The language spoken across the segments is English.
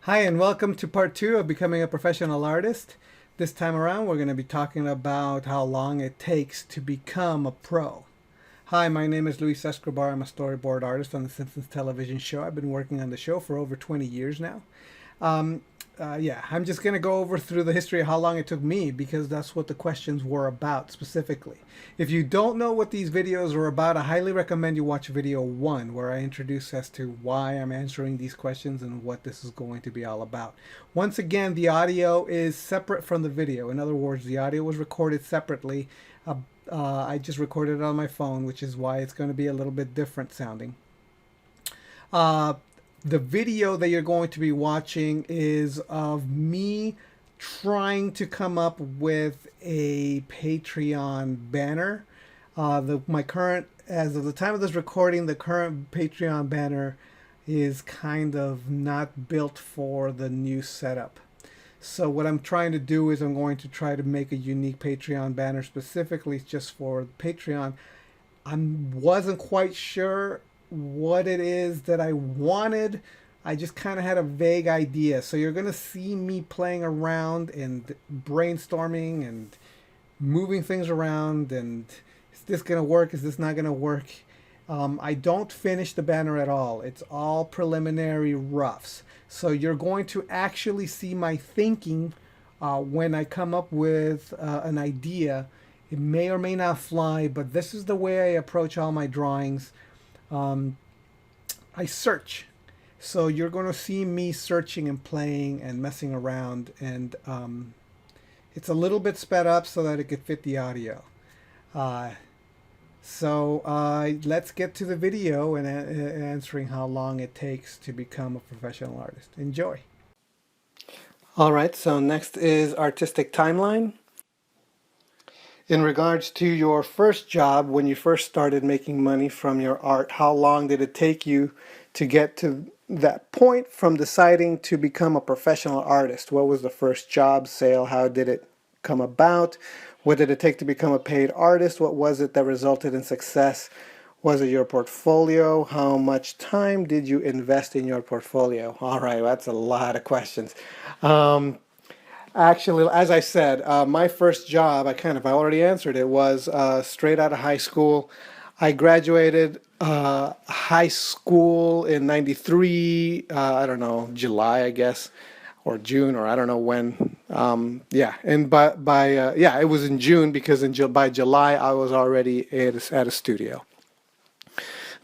Hi, and welcome to part two of becoming a professional artist. This time around, we're going to be talking about how long it takes to become a pro. Hi, my name is Luis Escobar. I'm a storyboard artist on the Simpsons television show. I've been working on the show for over 20 years now. Um, yeah, I'm just going to go over through the history of how long it took me because that's what the questions were about specifically. If you don't know what these videos are about, I highly recommend you watch video one where I introduce as to why I'm answering these questions and what this is going to be all about. Once again, the audio is separate from the video. In other words, the audio was recorded separately. I just recorded it on my phone, which is why it's going to be a little bit different sounding. Uh, the video that you're going to be watching is of me trying to come up with a Patreon banner. My current, as of the time of this recording, the current Patreon banner is kind of not built for the new setup. So what I'm trying to do is I'm going to try to make a unique Patreon banner specifically just for Patreon. I wasn't quite sure what it is that I wanted. I just kind of had a vague idea. So you're going to see me playing around and brainstorming and moving things around. And is this going to work? Is this not going to work? I don't finish the banner at all. It's all preliminary roughs. So you're going to actually see my thinking when I come up with an idea. It may or may not fly, but this is the way I approach all my drawings. I search. So you're going to see me searching and playing and messing around. And it's a little bit sped up so that it could fit the audio. Let's get to the video and answering how long it takes to become a professional artist. Enjoy. All right, so next is artistic timeline. In regards to your first job, when you first started making money from your art, how long did it take you to get to that point from deciding to become a professional artist? What was the first job sale? How did it come about? What did it take to become a paid artist? What was it that resulted in success? Was it your portfolio? How much time did you invest in your portfolio? All right, that's a lot of questions. Actually, as I said, my first job, I already answered it, was straight out of high school. I graduated high school in '93, I don't know, July, I guess, or June, or I don't know when. Yeah, and yeah, it was in June because by July I was already at a studio.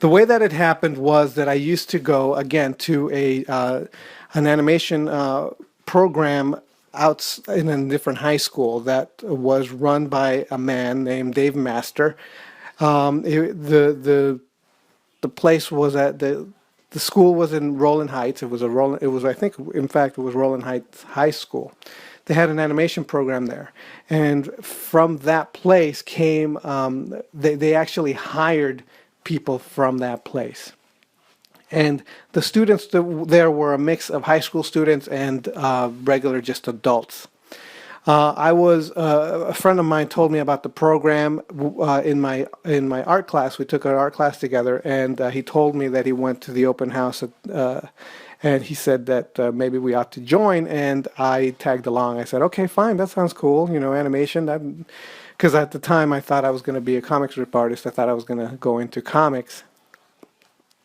The way that it happened was that I used to go again to an animation program out in a different high school that was run by a man named Dave Master. The place was at the school was in Roland Heights. It was, I think, in fact, it was Roland Heights High School. They had an animation program there, and from that place came they actually hired people from that place. And the students there were a mix of high school students and regular just adults. A friend of mine told me about the program in my art class. We took an art class together, and he told me that he went to the open house and he said that maybe we ought to join. And I tagged along. I said, "Okay, fine, that sounds cool. You know, animation." Because at the time I thought I was going to be a comic strip artist. I thought I was going to go into comics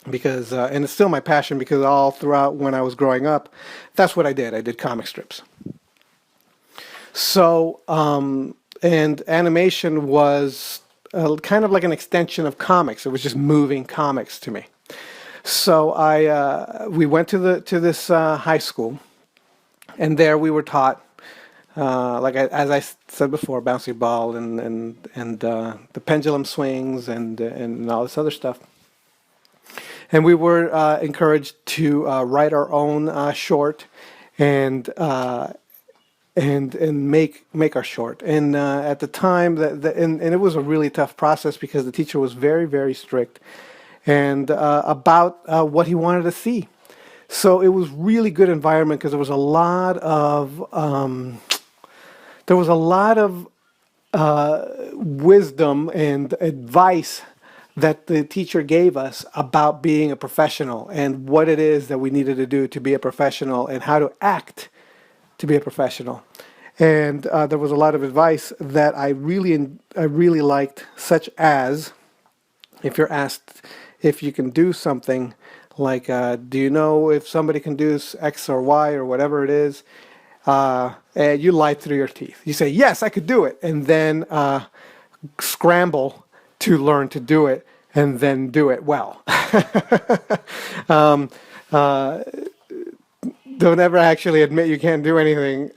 because and it's still my passion because all throughout when I was growing up, that's what I did. I did comic strips. So, and animation was kind of like an extension of comics. It was just moving comics to me. So we went to this high school, and there we were taught, as I said before, bouncy ball and the pendulum swings and all this other stuff. And we were encouraged to write our own short and make our short. And at the time, and it was a really tough process because the teacher was very, very strict and about what he wanted to see. So it was really good environment because there was a lot of wisdom and advice that the teacher gave us about being a professional and what it is that we needed to do to be a professional and how to act to be a professional. And there was a lot of advice that I really liked, such as if you're asked if you can do something, like do you know if somebody can do X or Y or whatever it is, and you lie through your teeth. You say, yes, I could do it, and then scramble to learn to do it and then do it well. um, uh, don't ever actually admit you can't do anything.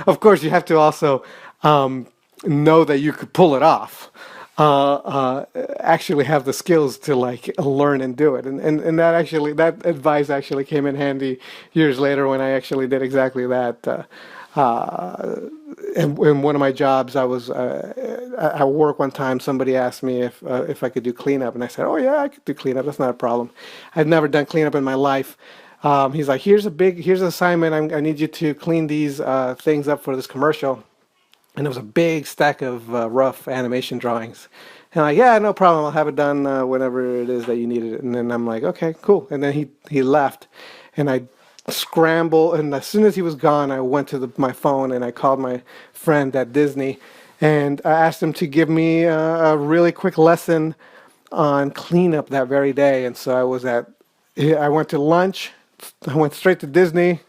Of course, you have to also know that you could pull it off. Actually have the skills to like learn and do it, and that advice actually came in handy years later when I actually did exactly that. In one of my jobs, I was at work one time. Somebody asked me if I could do cleanup, and I said, "Oh yeah, I could do cleanup. That's not a problem. I've never done cleanup in my life." He's like, "Here's an assignment. I need you to clean these things up for this commercial." And it was a big stack of rough animation drawings. And I'm like, yeah, no problem. I'll have it done whenever it is that you need it. And then I'm like, okay, cool. And then he left. And I scrambled. And as soon as he was gone, I went to my phone and I called my friend at Disney. And I asked him to give me a really quick lesson on cleanup that very day. And so I went to lunch. I went straight to Disney.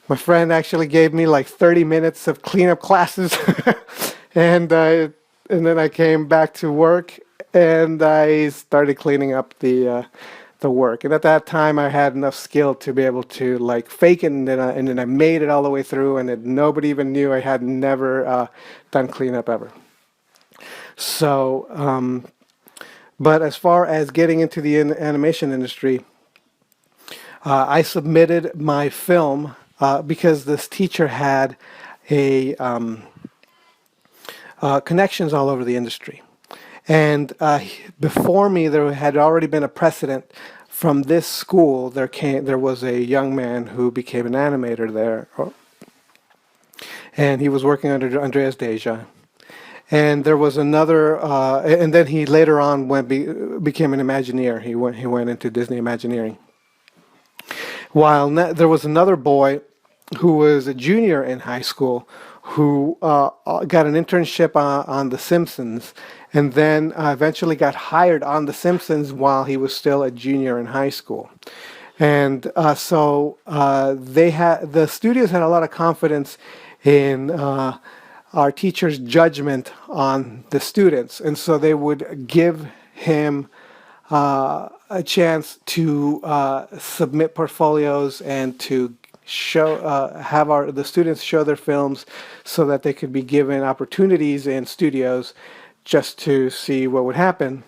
My friend actually gave me like 30 minutes of cleanup classes, and then I came back to work and I started cleaning up the work. And at that time, I had enough skill to be able to like fake it, and then I made it all the way through, and nobody even knew I had never done cleanup ever. So, but as far as getting into the animation industry, I submitted my film. Because this teacher had connections all over the industry. And before me, there had already been a precedent from this school. There was a young man who became an animator there. And he was working under Andreas Deja. And there was another, and then he later on became an Imagineer. He went into Disney Imagineering. While there was another boy who was a junior in high school who got an internship on The Simpsons, and then eventually got hired on The Simpsons while he was still a junior in high school. And so the studios had a lot of confidence in our teacher's judgment on the students, and so they would give him a chance to submit portfolios and to have the students show their films so that they could be given opportunities in studios just to see what would happen.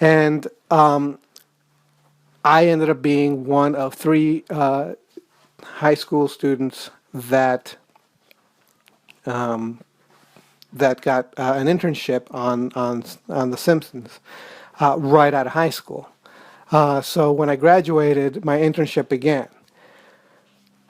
And I ended up being one of 3 high school students that got an internship on The Simpsons right out of high school. So when I graduated, my internship began.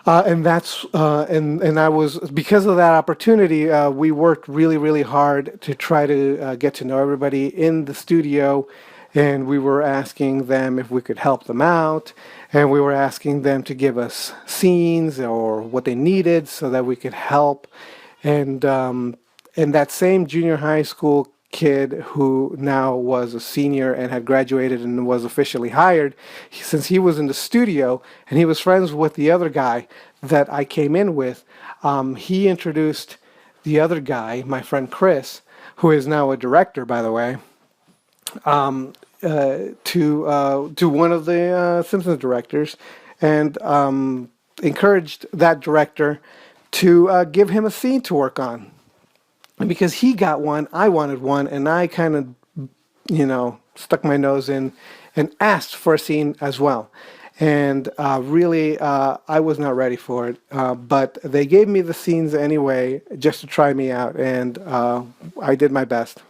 And I was, because of that opportunity, we worked really, really hard to try to get to know everybody in the studio, and we were asking them if we could help them out, and we were asking them to give us scenes or what they needed so that we could help. And that same junior high school kid who now was a senior and had graduated and was officially hired, since he was in the studio and he was friends with the other guy that I came in with, he introduced the other guy, my friend Chris, who is now a director, by the way, to one of the Simpsons directors, and encouraged that director to give him a scene to work on. And because he got one, I wanted one, and I kind of, stuck my nose in and asked for a scene as well. And really, I was not ready for it. But they gave me the scenes anyway, just to try me out, and I did my best.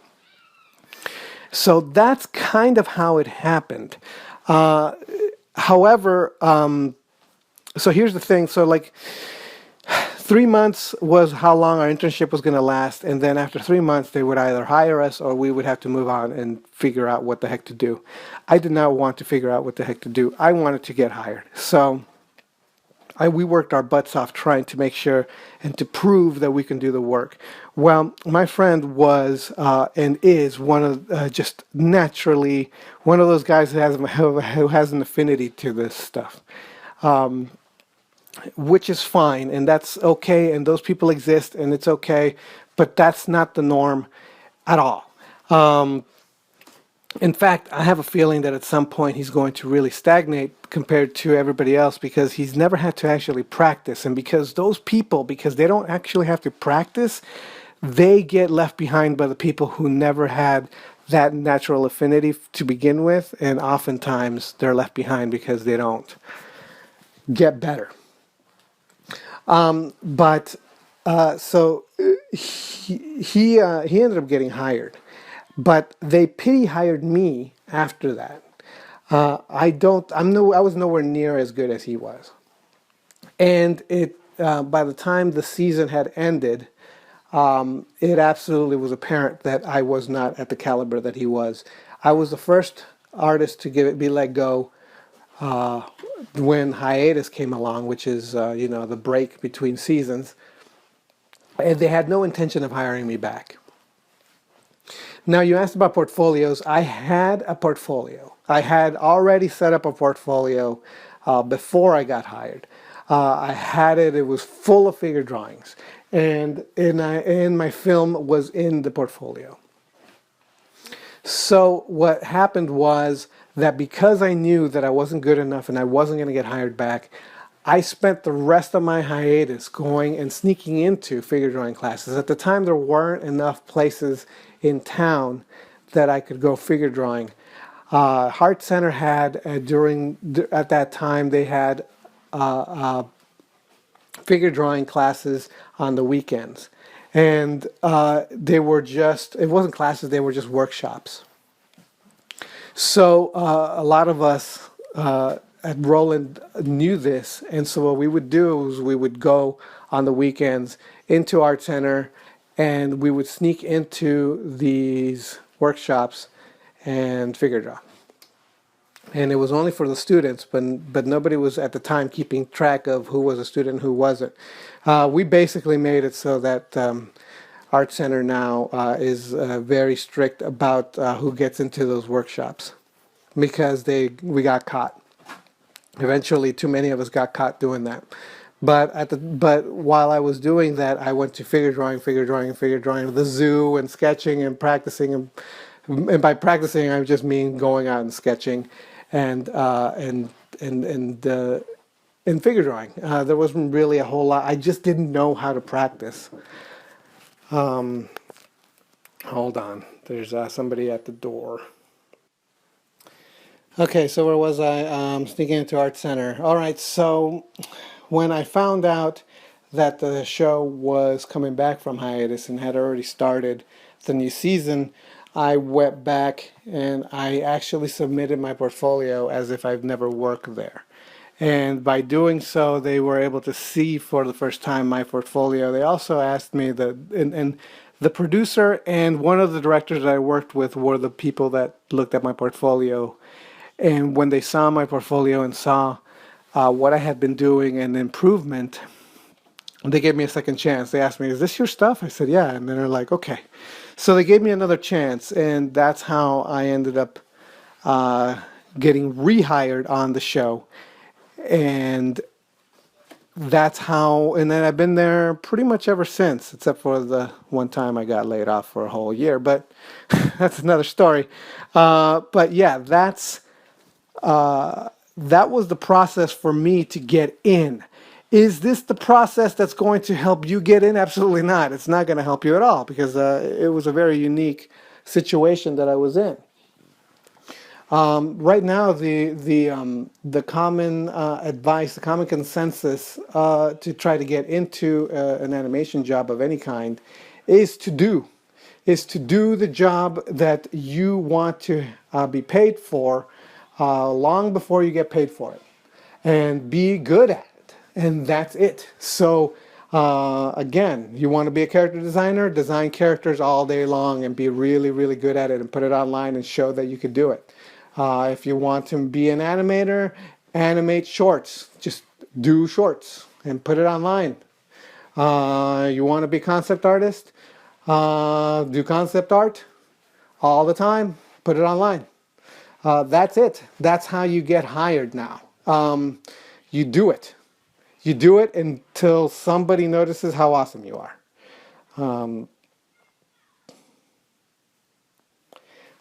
So that's kind of how it happened. However, so here's the thing. So 3 months was how long our internship was going to last, and then after 3 months they would either hire us or we would have to move on and figure out what the heck to do. I did not want to figure out what the heck to do. I wanted to get hired. So we worked our butts off trying to make sure and to prove that we can do the work. Well, my friend was and is one of just naturally one of those guys who has an affinity to this stuff, which is fine, and that's okay, and those people exist, and it's okay, but that's not the norm at all. In fact, I have a feeling that at some point he's going to really stagnate compared to everybody else because he's never had to actually practice. And because those people, because they don't actually have to practice, they get left behind by the people who never had that natural affinity to begin with. And oftentimes they're left behind because they don't get better. So he ended up getting hired. But they pity hired me after that. I was nowhere near as good as he was. And by the time the season had ended, it absolutely was apparent that I was not at the caliber that he was. I was the first artist to be let go when hiatus came along, which is the break between seasons. And they had no intention of hiring me back. Now, you asked about portfolios. I had a portfolio. I had already set up a portfolio before I got hired. I had it. It was full of figure drawings. And my film was in the portfolio. So what happened was that because I knew that I wasn't good enough and I wasn't going to get hired back, I spent the rest of my hiatus going and sneaking into figure drawing classes. At the time, there weren't enough places in town that I could go figure drawing. Heart Center had, at that time, they had figure drawing classes on the weekends. And it wasn't classes, they were just workshops. So a lot of us at Roland knew this, and so what we would do was we would go on the weekends into Art Center, and we would sneak into these workshops and figure draw. And it was only for the students, but nobody was at the time keeping track of who was a student and who wasn't. We basically made it so that Art Center now is very strict about who gets into those workshops because we got caught. Eventually, too many of us got caught doing that. But while I was doing that, I went to figure drawing, the zoo, and sketching and practicing. And by practicing, I just mean going out and sketching, and figure drawing. There wasn't really a whole lot. I just didn't know how to practice. Hold on. There's somebody at the door. Okay, so where was I? Sneaking into Art Center. All right, so when I found out that the show was coming back from hiatus and had already started the new season, I went back and I actually submitted my portfolio as if I've never worked there. And by doing so, they were able to see for the first time my portfolio. They also asked me, and the producer and one of the directors that I worked with were the people that looked at my portfolio. And when they saw my portfolio and saw what I had been doing and improvement, they gave me a second chance. They asked me, "Is this your stuff?" I said, "Yeah." And then they're like, "Okay." So they gave me another chance, and that's how I ended up getting rehired on the show. And that's how, and then I've been there pretty much ever since, except for the one time I got laid off for a whole year, but that's another story. But yeah, that was the process for me to get in. Is this the process that's going to help you get in? Absolutely not. It's not going to help you at all because it was a very unique situation that I was in. Right now, the common advice, the common consensus to try to get into an animation job of any kind is to do the job that you want to be paid for long before you get paid for it, and be good at it, and that's it. So Again, you want to be a character designer, design characters all day long and be really, really good at it and put it online and show that you could do it. If you want to be an animator, animate shorts. Just do shorts and put it online. You want to be concept artist, do concept art all the time, put it online. That's it. That's how you get hired now. You do it. You do it until somebody notices how awesome you are.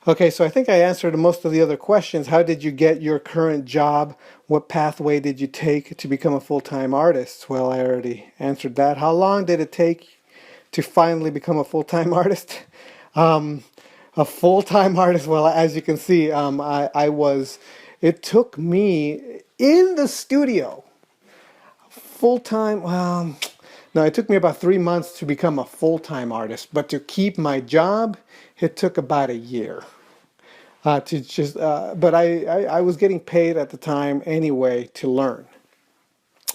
Okay, so I think I answered most of the other questions. How did you get your current job? What pathway did you take to become a full-time artist? Well, I already answered that. How long did it take to finally become a full-time artist? A full-time artist, well, as you can see, it took me in the studio, full-time, well, no, it took me about 3 months to become a full-time artist, but to keep my job, it took about a year. But I was getting paid at the time anyway to learn.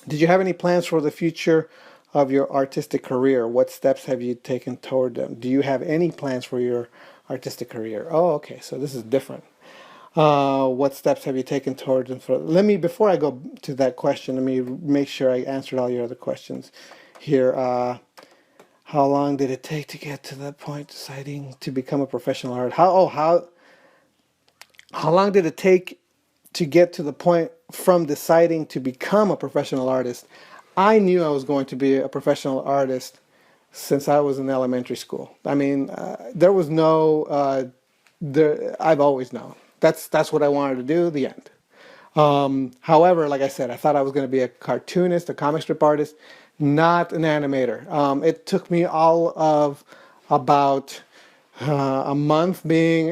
Did you have any plans for the future of your artistic career? What steps have you taken toward them? Do you have any plans for your artistic career? Oh, okay, so this is different. What steps have you taken toward them? Before I go to that question, let me make sure I answered all your other questions here. How long did it take to get to that point, deciding to become a professional artist? How long did it take to get to the point from deciding to become a professional artist? I knew I was going to be a professional artist since I was in elementary school. I mean, there was no, I've always known. That's what I wanted to do, the end. However, like I said, I thought I was going to be a cartoonist, a comic strip artist, not an animator. It took me all of about a month being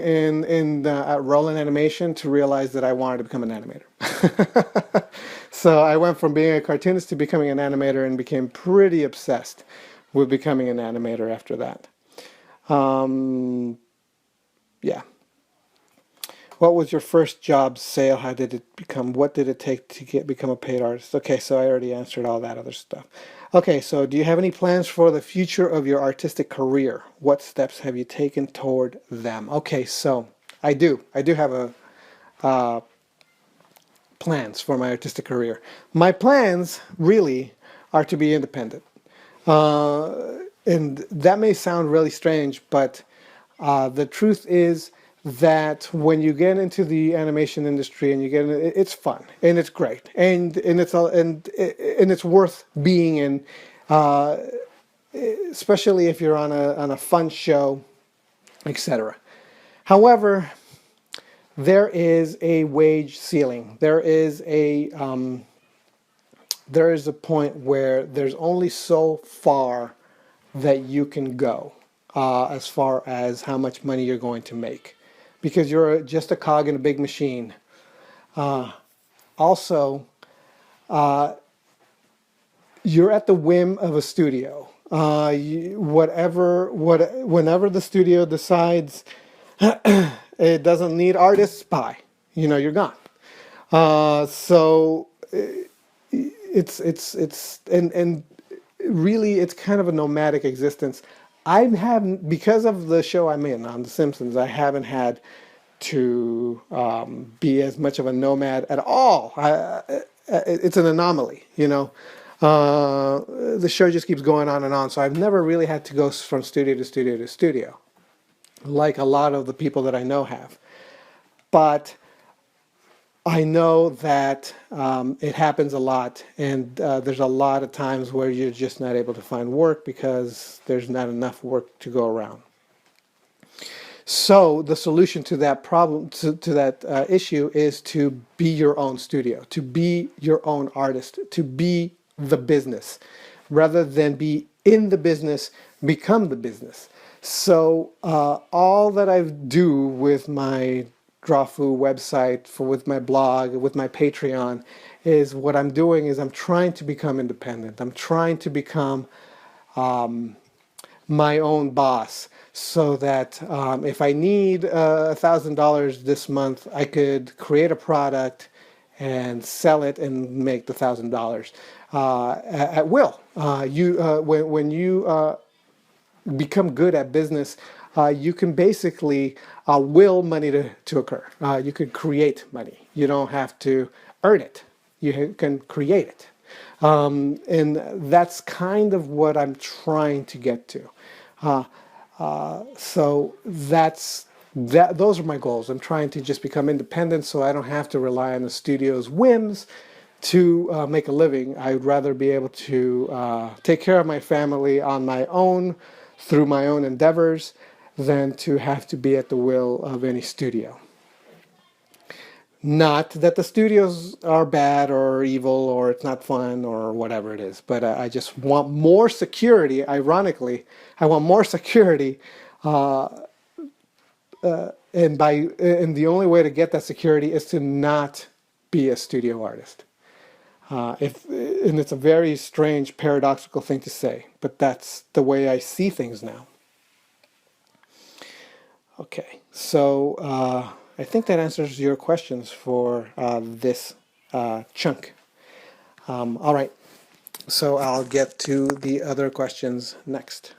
at Roland Animation to realize that I wanted to become an animator. So I went from being a cartoonist to becoming an animator and became pretty obsessed with becoming an animator after that. Yeah. What was your first job sale? How did it become? What did it take to become a paid artist? Okay, so I already answered all that other stuff. Okay, so do you have any plans for the future of your artistic career? What steps have you taken toward them? Okay, so I do have plans for my artistic career. My plans really are to be independent. And that may sound really strange, but the truth is that when you get into the animation industry and it's fun and it's great and it's worth being in, especially if you're on a fun show, etc. However, there is a wage ceiling. There is a point where there's only so far that you can go as far as how much money you're going to make, because you're just a cog in a big machine. Also, you're at the whim of a studio. Whenever the studio decides it doesn't need artists, bye. You're gone. So it's really it's kind of a nomadic existence. Because of the show I'm in on The Simpsons, I haven't had to be as much of a nomad at all. It's an anomaly, The show just keeps going on and on, so I've never really had to go from studio to studio to studio, like a lot of the people that I know have. But I know that it happens a lot, and there's a lot of times where you're just not able to find work because there's not enough work to go around. So the solution to that problem, to that issue, is to be your own studio, to be your own artist, to be the business. Rather than be in the business, become the business. So all that I do with my Drawfu website, with my blog, with my Patreon, is what I'm doing is I'm trying to become independent. I'm trying to become my own boss, so that if I need $1,000 this month, I could create a product and sell it and make the $1,000 at will. When you become good at business, you can basically will money to occur. You can create money. You don't have to earn it. You can create it. And that's kind of what I'm trying to get to. So those are my goals. I'm trying to just become independent so I don't have to rely on the studio's whims to make a living. I'd rather be able to take care of my family on my own through my own endeavors than to have to be at the will of any studio. Not that the studios are bad or evil or it's not fun or whatever it is, but I just want more security. Ironically, I want more security, and the only way to get that security is to not be a studio artist. And it's a very strange, paradoxical thing to say, but that's the way I see things now. Okay, so I think that answers your questions for this chunk. All right, so I'll get to the other questions next.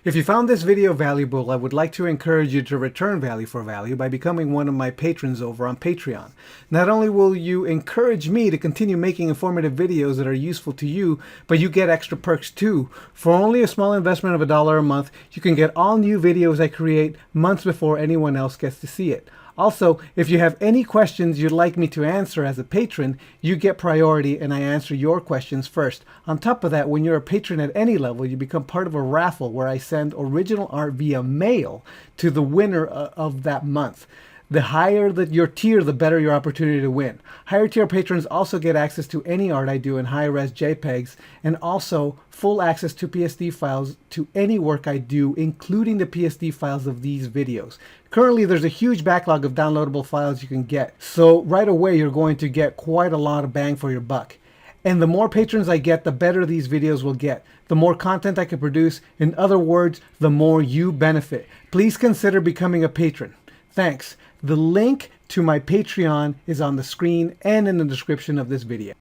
If you found this video valuable, I would like to encourage you to return value for value by becoming one of my patrons over on Patreon. Not only will you encourage me to continue making informative videos that are useful to you, but you get extra perks too. For only a small investment of $1 a month, you can get all new videos I create months before anyone else gets to see it. Also, if you have any questions you'd like me to answer as a patron, you get priority and I answer your questions first. On top of that, when you're a patron at any level, you become part of a raffle where I send original art via mail to the winner of that month. The higher your tier, the better your opportunity to win. Higher tier patrons also get access to any art I do in high-res JPEGs and also full access to PSD files to any work I do, including the PSD files of these videos. Currently, there's a huge backlog of downloadable files you can get, so right away you're going to get quite a lot of bang for your buck. And the more patrons I get, the better these videos will get. The more content I can produce. In other words, the more you benefit. Please consider becoming a patron. Thanks. The link to my Patreon is on the screen and in the description of this video.